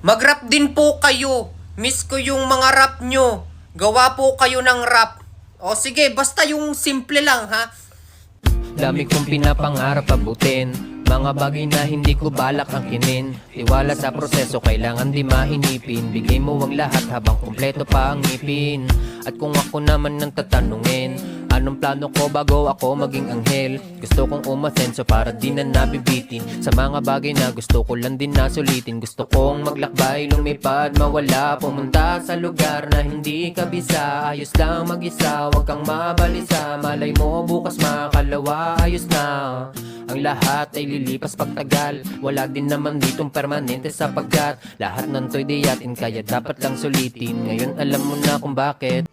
Mag-rap din po kayo. Miss ko yung mga rap nyo. Gawa po kayo ng rap. O sige, basta yung simple lang ha. Dami kong pinapangarap abutin, mga bagay na hindi ko balak angkinin. Tiwala sa proseso, kailangan di mainipin. Bigay mo ang lahat habang kumpleto pa ang ngipin. At kung ako naman nang tatanungin, anong plano ko bago ako maging anghel? Gusto kong umasenso para di na nabibitin sa mga bagay na gusto ko lang din nasulitin. Gusto kong maglakbay, lumipad, mawala, pumunta sa lugar na hindi kabisa. Ayos lang mag-isa, wag kang mabalisa. Malay mo bukas makalawa, ayos na. Ang lahat ay lilipas pagtagal. Wala din naman ditong permanente sapagkat lahat ng to'y diyatin, kaya dapat lang sulitin. Ngayon alam mo na kung bakit.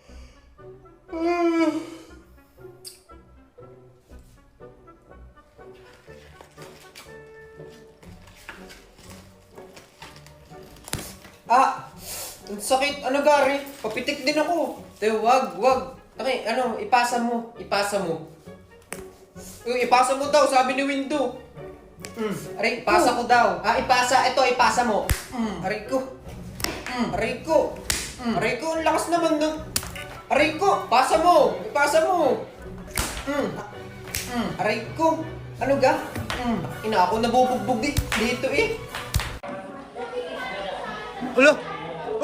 Ang sakit. Ano Gary? Papitik din ako. Teo, wag. Okay, ipasa mo. Ipasa mo daw, sabi ni Windo. Aray, ipasa ko daw. Ipasa mo. Aray ko. Aray ko, ang lakas naman nun. Aray ko, ipasa mo. Aray ko. Ano ga? Ina ako nabubugbog dito eh. Ulo!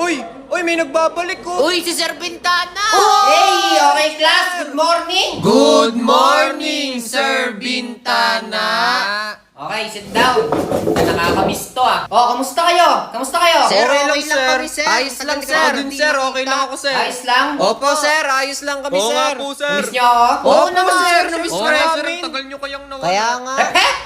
Uy, may nagbabalik ko! Uy, si Sir Bintana! Hey! Okay, class! Good morning! Good morning, Sir Bintana! Okay, sit down. Nakakamiss to ah. Oh, kamusta kayo? Sir, Okay okay lang kami, sir. Ayos lang, Matagal sir. ka din, sir. Okay lang ako, sir. Ayos lang? Opo, sir. Ayos lang kami, Oo sir. nga po, sir. Miss nyo ako? Oo naman, sir. Namiss Oo ko nga, rin. sir. Ang tagal nyo kayang nawala. Kaya nga.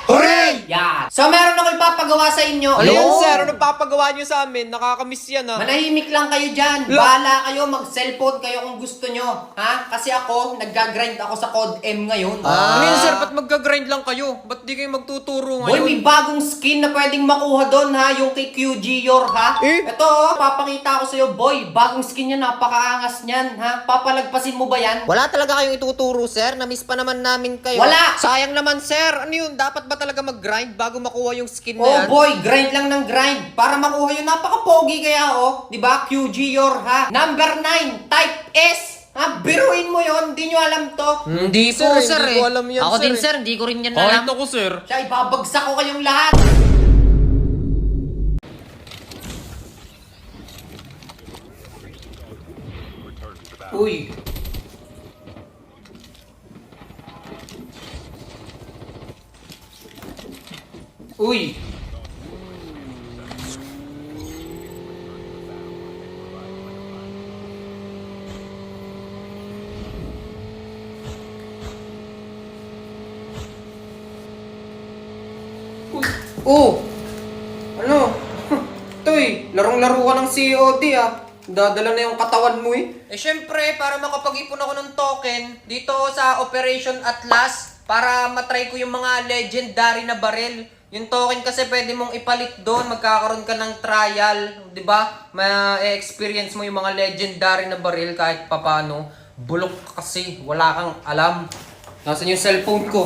Hooray! Yan. So, meron ako ipapagawa sa inyo. Ano yan, Oo. sir? Ano papagawa nyo sa amin? Nakakamiss yan, ah. Manahimik lang kayo dyan. Bahala kayo, mag-cellphone kayo kung gusto nyo. Ha? Kasi ako, nag-grind ako sa Code M ngayon. Ano yun, sir? Ba't magga-grind lang kayo? Ba't di kayo magtuturo Boy, ngayon? may bagong skin na pwedeng makuha doon ha, yung kay QG Yor ha. Ito papakita ko sa'yo boy, bagong skin yan, napakaangas niyan ha. Papalagpasin mo ba yan? Wala talaga kayong ituturo, sir. Na-miss pa naman namin kayo. Wala. Sayang naman, sir. Ano yun? Dapat ba talaga mag-grind bago makuha yung skin na Oh yan? boy, grind lang ng grind para makuha yun. Napaka-pogi kaya oh, di ba? QG Yor ha. Number 9, type S. Ha, biruin mo yon, hindi nyo alam to. Hindi Sir, po, hindi sir. ko alam yan, Ako sir, din, eh. sir. Hindi ko rin yan Kahit alam. ako, sir. Siya, ibabagsak ko kayong lahat. Uy. Uy. Uy. Oh. Ano? Toy, larong-laro ka ng COD ah. Dadala na yung katawan mo eh. Eh syempre, para makapag-ipon ako ng token dito sa Operation Atlas para matry ko yung mga legendary na barrel. Yung token kasi pwede mong ipalit doon, magkakaroon ka ng trial, 'di ba? Ma-experience mo yung mga legendary na barrel kahit papano. Bulok ka kasi, wala kang alam. Nasaan yung cellphone ko?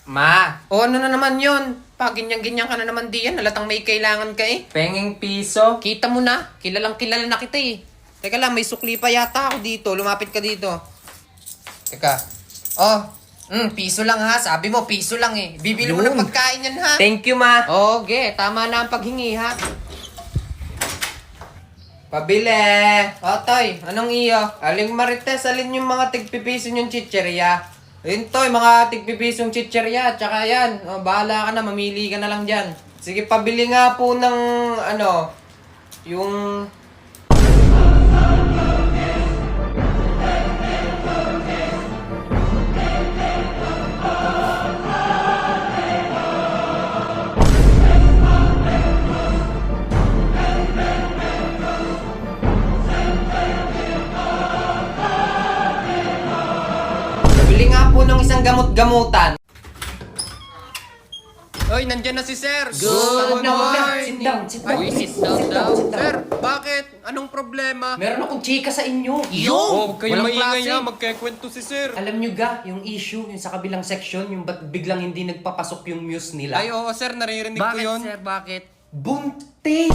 Ma! O ano na naman yun? Pa, ganyan-ganyan ka na naman diyan. Halatang may kailangan ka eh. Pengeng piso? Kita mo na. Kilalang kilala na kita eh. Teka lang, may sukli pa yata ako dito. Lumapit ka dito. Teka. Oh, piso lang ha. Sabi mo, piso lang eh. Bibili mo ng pagkain yan ha. Thank you ma. Okay, tama na ang paghingi ha. Pabili. Toy, anong iyo? Aling Marites, alin yung mga tigpipiso yung chicherya? Ayun Toy, mga tigpipisong chicherya. Tsaka yan, bahala ka na, mamili ka na lang dyan. Sige, pabili nga po ng, yung... Bili nga po ng isang gamot-gamutan. Oy, nandyan na si Sir. Good morning. Sit down. Uy, sit down daw. Sir, bakit? Anong problema? Meron akong chika sa inyo. Oh, huwag kayong Walang maingay klase. na. Magkikwento si sir. Alam nyo ga, yung issue, yung sa kabilang section, yung ba't biglang hindi nagpapasok yung muse nila? Ay, oo, sir. Naririnig ko Bakit, yun. sir? Bakit? Buntis!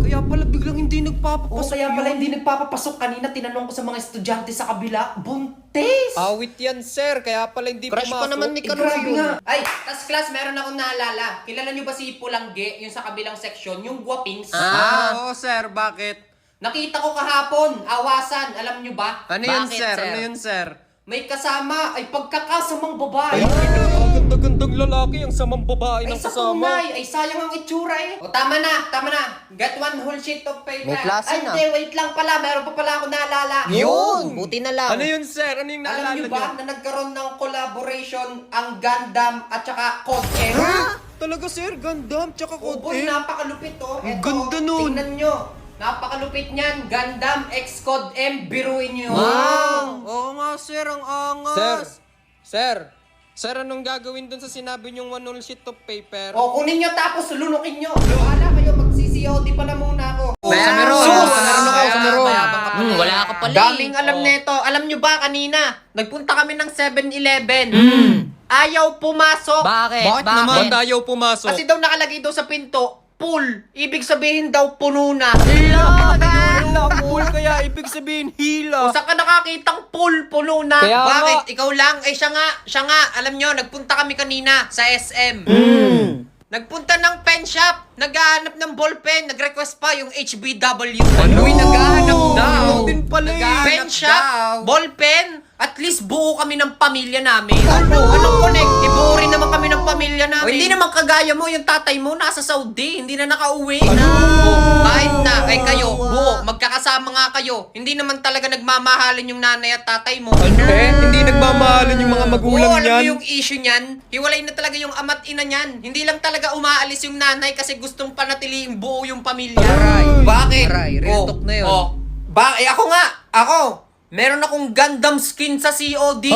Kaya pala biglang hindi O nagpapapasok kaya pala hindi nagpapapasok kanina, tinanong ko sa mga estudyante sa kabila, buntis! Awit yan, sir. Kaya pala hindi Crush pa pumasok. naman ni Grabe Kanor yun. nga. Ay, tas class, meron akong naalala. Kilala nyo ba si Pulangge, yung sa kabilang section, yung guwapings? Oo, sir. Bakit? Nakita ko kahapon, awasan, alam nyo ba? Ano yun, Bakit, sir? sir? Ano yun, sir? May kasama ay pagkakasamang babae. Ang ganda-gandang lalaki, ang samang babae Ay ng sa kasama. tunay, ay sayang ang itsura eh. O tama na, tama na. Get one whole sheet of paper. May klase Ay na. hindi, wait lang pala. Meron pa pala ako naalala. Yun! Buti na lang. Ano yun, sir? Ano yung Alam naalala nyo ba niyo? na nagkaroon ng collaboration ang Gundam at saka Code M? Talaga, sir? Gundam, tsaka Oh, Code boy, M? napakalupit oh. Ang Eto, ganda nun. Tingnan nyo. Napakalupit niyan. Gundam X Code M. Biruin nyo. Oo nga, sir. Ang angas. Sir, anong gagawin dun sa sinabi niyong one whole sheet of paper? O, kunin nyo tapos lunukin nyo. Wala kayo, mag-CCOD pala muna ako. Meron. Sus! Meron ako, meron. Mayabang ka pala. Wala ka pala. Daming alam nito. Alam nyo ba kanina, nagpunta kami ng 7-Eleven. Ayaw pumasok. Bakit? Bakit naman ayaw pumasok? Kasi daw nakalagay daw sa pinto, full. Ibig sabihin daw puno na. Wala, cool. Kaya ibig sabihin, hila. Saan ka nakakitang full, puno na? Kaya Bakit? nga. Ikaw lang? Eh siya nga. Alam nyo, nagpunta kami kanina sa SM. Nagpunta ng pen shop. Naghahanap ng ballpen. Nag-request pa yung HBW. Uy, naghahanap daw. Ikaw din pala eh. Pen shop, ballpen, at least buo kami ng pamilya namin. Anong connect? Ibuo rin naman kami ng pamilya namin. O, hindi naman kagaya mo, yung tatay mo nasa Saudi, hindi na nakauwi. Kahit na, ay kayo, buo, magkakasama nga kayo. Hindi naman talaga nagmamahalan yung nanay at tatay mo. Hindi nagmamahalan yung mga magulang Oo, alam mo niyan. yung issue niyan? Hiwalay na talaga yung ama't ina niyan. Hindi lang talaga umaalis yung nanay kasi gustong panatiliing buo yung pamilya. Aray. Bakit? Aray, real talk na yun. Ako, meron akong Gundam skin sa COD.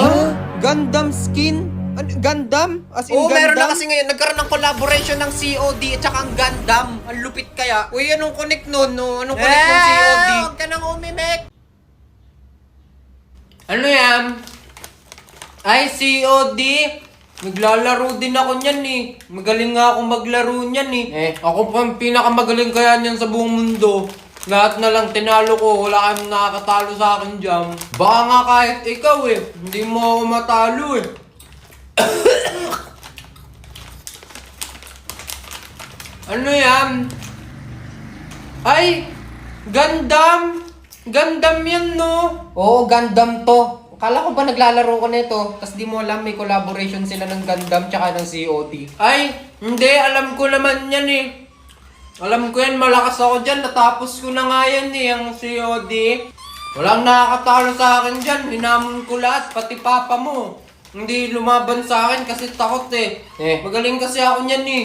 Gundam skin? Gundam? As in Oo, Gundam? meron na kasi ngayon. Nagkaroon ng collaboration ng COD at saka ang Gundam. Ang lupit kaya. Uy, anong connect nun? No? Anong connect ng COD? Huwag ka nang umimek. Ano yan? Ay, COD. Naglalaro din ako niyan eh. Magaling nga akong maglaro niyan eh. Ako pa ang pinakamagaling kaya niyan sa buong mundo. Lahat na lang tinalo ko, wala kang nakakatalo sa akin dyan. Baka nga kahit ikaw eh, hindi mo ako matalo eh. Ano yan? Ay! Gundam! Gundam yan, no? Oo, Gundam to. Kala ko ba naglalaro ko nito, tas di mo alam may collaboration sila ng Gundam tsaka ng COD. Ay! Hindi, alam ko naman yan eh. Alam ko yan, malakas ako dyan. Natapos ko na nga yan eh, ang COD. Walang nakakatalo sa akin dyan. Hinamon ko lahat, pati papa mo. Hindi lumaban sa akin kasi takot eh. Magaling kasi ako niyan eh.